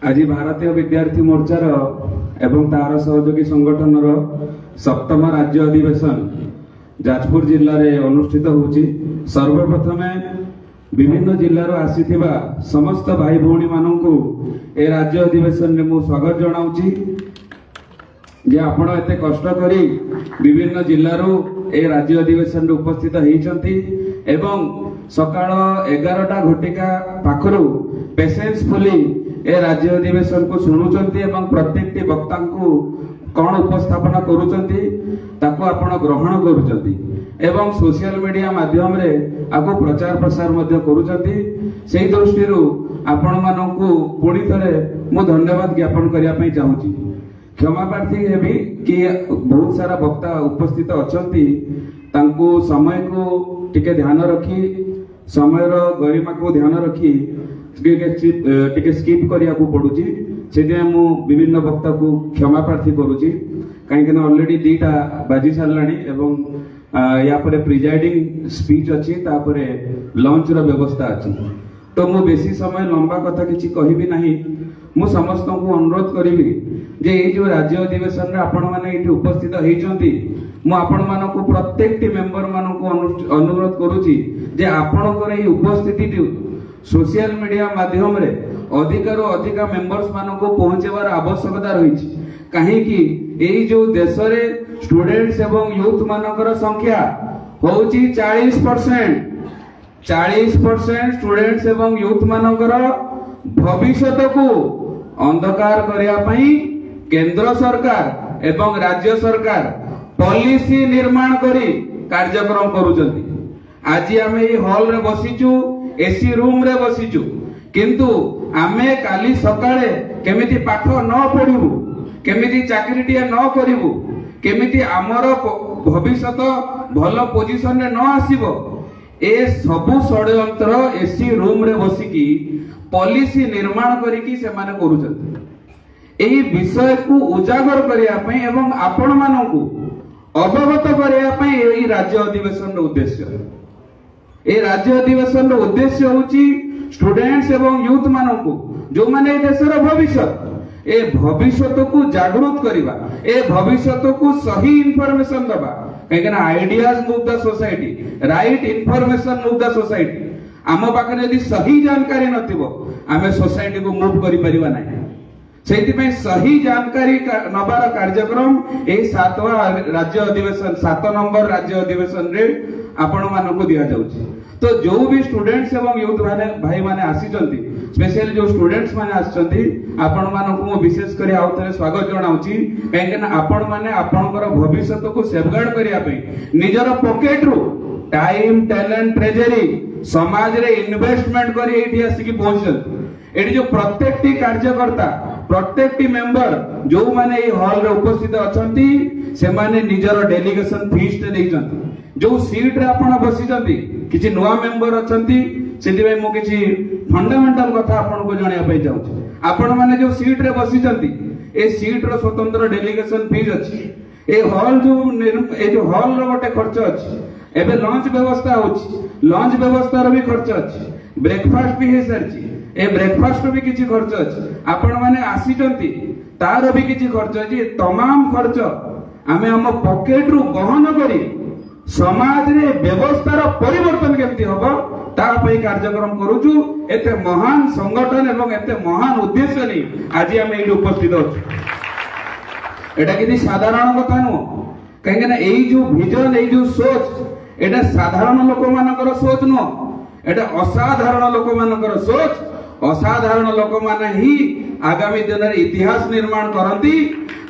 आज भारतीय विद्यार्थी मोर्चार एवं तार सहयोगी संगठन सप्तम राज्य अधिवेशन जाजपुर जिले में अनुष्ठित होउची। सर्वप्रथम विभिन्न जिल्लार आसीथिबा समस्त भाई भौणी माननकु ए राज्य अधिवेशन में मु स्वागत जनाउची जे आपण एते कष्ट करी विभिन्न जिल्लारू ए राज्य अधिवेशन रे उपस्थित होइचंती एवं सकाळ 11टा घटिका पाखरु पेशेंसफुली ए राज्य अधिवेशन को शुणुचंती एवं प्रत्येकटी वक्ता को कौन उपस्थापना करूचंती ताको आपण ग्रहण करूचंती एवं सोशल मीडिया माध्यम रे आगो प्रचार प्रसार मध्य करूचंती। सेही दृष्टिरू आपण माननकु पुणी थरे मु धन्यवाद ज्ञापन करिया पई चाहूची। क्षमा प्रार्थी हेबी कि बहुत सारा वक्ता उपस्थित अछंती तांको समय को टिके ध्यान रखी समयर गरिमा को ध्यान रखी टिके स्किप करिया को पडुची। सेते मु विभिन्न वक्ता को क्षमा प्रार्थी करूची काहे कि ऑलरेडी दीटा बाजी सारलाणी एवं या परे प्रिजाइडिंग स्पीच अछि तापरे लंच रो व्यवस्था अछि। तो मु बेसी समय लंबा कथा किछि कहिबी नाही। मु समस्त को अनुरोध करिबी जे ए जो राज्य अधिवेशन रे आपण माने एठी उपस्थित हेइचंती मु आपण मानको प्रत्येक टी मेंबर मानको अनुरोध करूची जे आपणकर ए उपस्थिति सोशल मीडिया माध्यम रे अधिकरो अधिक मेंबर्स मानको पहुंचेबार आवश्यकता रहिछि। काहे कि एई जो देश रे स्टूडेंट्स एवं यूथ मानकर संख्या होउची 40%। 40% स्टूडेंट्स एवं यूथ मानकर भविष्यत को अंधकार करिया पई केंद्र सरकार एवं राज्य सरकार पॉलिसी निर्माण करी कार्यक्रम करूचंती। आज आमे ए हॉल रे बसिचु एसी रूम रे बसिचु किंतु आमे काली सकाळे केमिति पाठ न पढिबु केमिति चाकरीटिया न करिबु केमिति आमर भविष्यत भल पोजीशन रे न आसीबो ए सबु षड्यंत्र एसी रूम रे बसिकी पॉलिसी निर्माण करिकी से माने करूचंती। एही विषय को उजागर करिया पई एवं आपण मानकु अवगत करिया पई एही राज्य अधिवेशन रो उद्देश्य। ए राज्य अधिवेशन रो उद्देश्य होची स्टूडेंट्स एवं यूथ मानकु जो माने देशर भविष्यत ए भविष्यत को जागरूक करिबा ए भविष्यत को सही इंफॉर्मेशन दबा काहे ना ideas move the society right information move the society. आम पाखरे यदि सही जानकारी नथिबो आमे सोसाइटी को मूव करि परिबा नाही। सेति पे सही जानकारी नबार कार्यक्रम ए 7वां राज्य अधिवेशन 7 नंबर राज्य अधिवेशन रे आपण मानको दिया जाउची। तो जो भी स्टूडेंट्स एवं यूथ भाई माने आसीचंती स्पेशली जो स्टूडेंट्स माने आछंती आपण मानको मो विशेष करी आउथरे स्वागत जणाउची काहे कि आपण माने आपनकर भविष्यत को सेफगार्ड करिया पई निजर पॉकेट रू टाइम टैलेंट ट्रेजरी समाज रे इन्वेस्टमेंट करी एठी आसी पहुंचन। एठी जो प्रत्येक टी कार्यकर्ता प्रत्येक टी मेंबर जो माने ए हॉल रे उपस्थित अछंती से माने निजर डेलीगेशन फीस ते देइचंती। जो सीट रे आपण बसिचंती किछि नुवा मेंबर अछंती सेति भाई मो किछि फंडामेंटल कथा आपण को जणिया पई जाउछि। आपण माने जो सीट रे बसिचंती ए सीट रो स्वतंत्र डेलीगेशन फीस अछि। ए हॉल जो हॉल रो गोटे खर्च अछि। एबे लंच व्यवस्था होछि लंच व्यवस्था रो भी खर्च अछि। ब्रेकफास्ट भी हे सरछि ए ब्रेकफास्ट रो भी किछि खर्च अछि। आपण माने आसीचंती तार भी किछि खर्च अछि। तमाम खर्च आमे हम पॉकेट रू बहन करी समाज रे व्यवस्थार परिवर्तन केमती होबो ता पई कार्यक्रम करूछु। एते महान संगठन एवं एते महान उद्देश्य नै आज हम एही उपस्थित अछु। एटा किछि साधारण कथा नो काहे ना एही जो विजन एही जो सोच एटा साधारण लोक मानकर सोच नो एटा असाधारण लोक मानकर सोच। असाधारण लोक माने ही आगामी दिन रे इतिहास निर्माण करंती।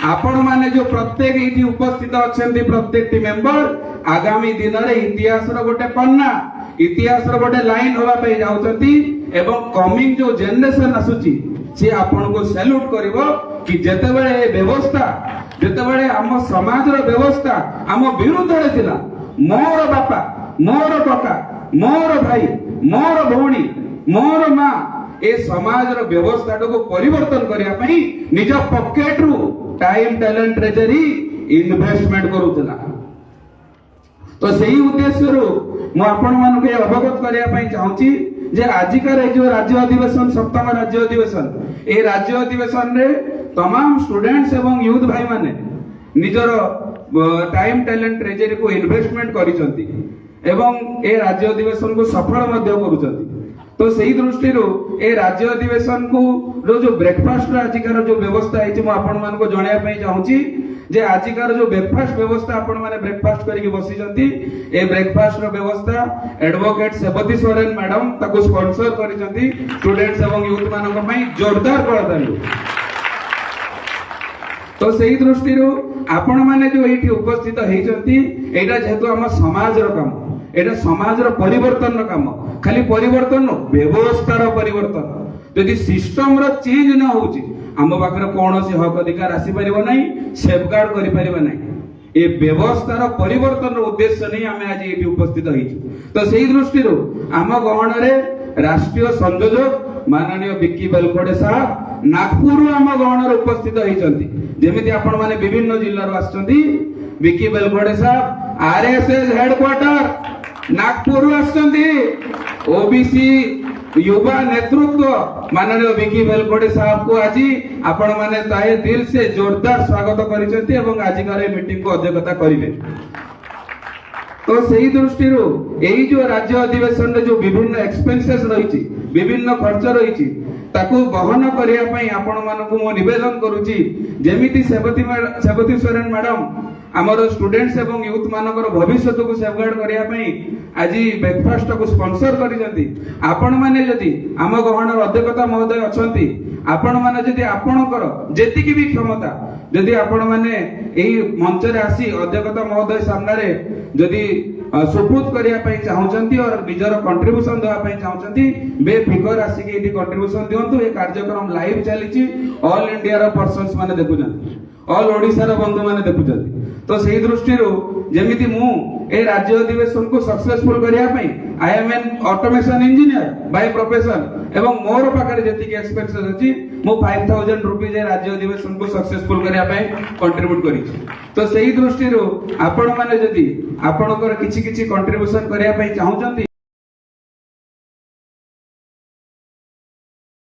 आपण माने जो प्रत्येक इति उपस्थित अछंती प्रत्येक टी मेंबर आगामी दिन रे इतिहास रो गोटे पन्ना इतिहास रो गोटे लाइन होबा पे जाउचंती एवं कमिंग जो जनरेशन आसुची से आपण को सैल्यूट करिवो कि जेते बेले व्यवस्था जेते बेले हम समाज रो व्यवस्था हम विरुद्ध रे थिला मोर बापा मोर काका मोर भाई मोर भौणी मोर मां ए समाज रो व्यवस्था को परिवर्तन करिया पई निज पॉकेट रू टाइम टैलेंट ट्रेजरी इन्वेस्टमेंट करूतला। तो सही उद्देश्य रो मु आपण मानको अवगत करिया पई चाहूची जे आजिकार जो राज्य अधिवेशन सप्तम राज्य अधिवेशन ए राज्य अधिवेशन रे तमाम स्टूडेंट्स एवं यूथ भाई माने निजर टाइम टैलेंट ट्रेजरी को इन्वेस्टमेंट करिसंती एवं ए राज्य अधिवेशन को सफल मध्य करूचंती। तो सही दृष्टि ए राज्य अधिवेशन को जो ब्रेकफास्ट आजिकार जो व्यवस्था है आपण मान को जणाया पई चाहूची जे आजिकार जो ब्रेकफास्ट व्यवस्था आपण माने ब्रेकफास्ट करके बसिजंती ए ब्रेकफास्ट रो व्यवस्था एडवोकेट सेबती सोरेन मैडम ताको स्पॉन्सर करिसंती स्टूडेंट्स एवं यूथ मानक पई जोरदार करदालु। तो सही दृष्टि आपण माने जो एठी उपस्थित हेइचंती एटा जेहेतु हम समाज रो काम एटा समाज रो परिवर्तन रो काम खाली परिवर्तन व्यवस्था रो परिवर्तन यदि सिस्टम रो चेंज न होउची हम पाखरे कोनोसी हक अधिकार आसी परिबो नै सेफगार्ड करि परिबो नै ए व्यवस्था रो परिवर्तन रो उद्देश्य नै हमें आज एठी उपस्थित हेइछु। तो सही दृष्टि आम गहन रे राष्ट्रीय संयोजक माननीय विक्की बेलखोड़े साहब नागपुर आम गहन रे उपस्थित हेइचंती जेमिति आपण माने विभिन्न जिल्ला रो आछंती विक्की बेलखोड़े साहब आरएसएस हेडक्वार्टर नागपुर आछंती ओबीसी युवा नेतृत्व माननीय विक्की बेलखोड़े साहब को आज आपण माने ताहे दिल से जोरदार स्वागत करिसंती एवं आजिकार मीटिंग को अध्यक्षता करिवे। तो सही दृष्टि यही जो राज्य अधिवेशन रे जो विभिन्न एक्सपेंसेस रही विभिन्न खर्च रही ताकू बहन करिया पई आपण मानकु मो निवेदन करूची जेमिति सेबती सोरेन मैडम आमर स्टूडेंट्स एवं यूथ मानकर भविष्य को सेफगार्ड करिया पई आज ब्रेकफास्ट को स्पॉन्सर करिसंती आपण माने जदी आम गहन अध्यक्षता महोदय अछंती आपण माने जदी आपणकर जेतिकी भी क्षमता जदी आपण माने एही मंच रे आसी अध्यक्षता महोदय सामने रे जदी सुपुत करिया पई चाहउचंती और निजर कंट्रीब्यूशन देवा पई चाहउचंती बेफिकर आसी के एठी कंट्रीब्यूशन दियंतु ए कार्यक्रम लाइव चलीची ऑल इंडिया रो पर्सन्स माने देखुचंती ऑल ओडिसा रो बंधु माने देखुचंती। तो सही दृष्टि जेमिति मु ए राज्य अधिवेशन को सक्सेसफुल करिया पई I am an automation engineer by profession एवं मोर पाखरे जेतिकी एक्सपेरियंस अछि मु 5000 रुपीस ए राज्य अधिवेशन को सक्सेसफुल करिया पई कंट्रीब्यूट करी। तो सही दृष्टि आपण माने जदी आपणकर किछि किछि कंट्रीब्यूशन करिया पई चाहउचंती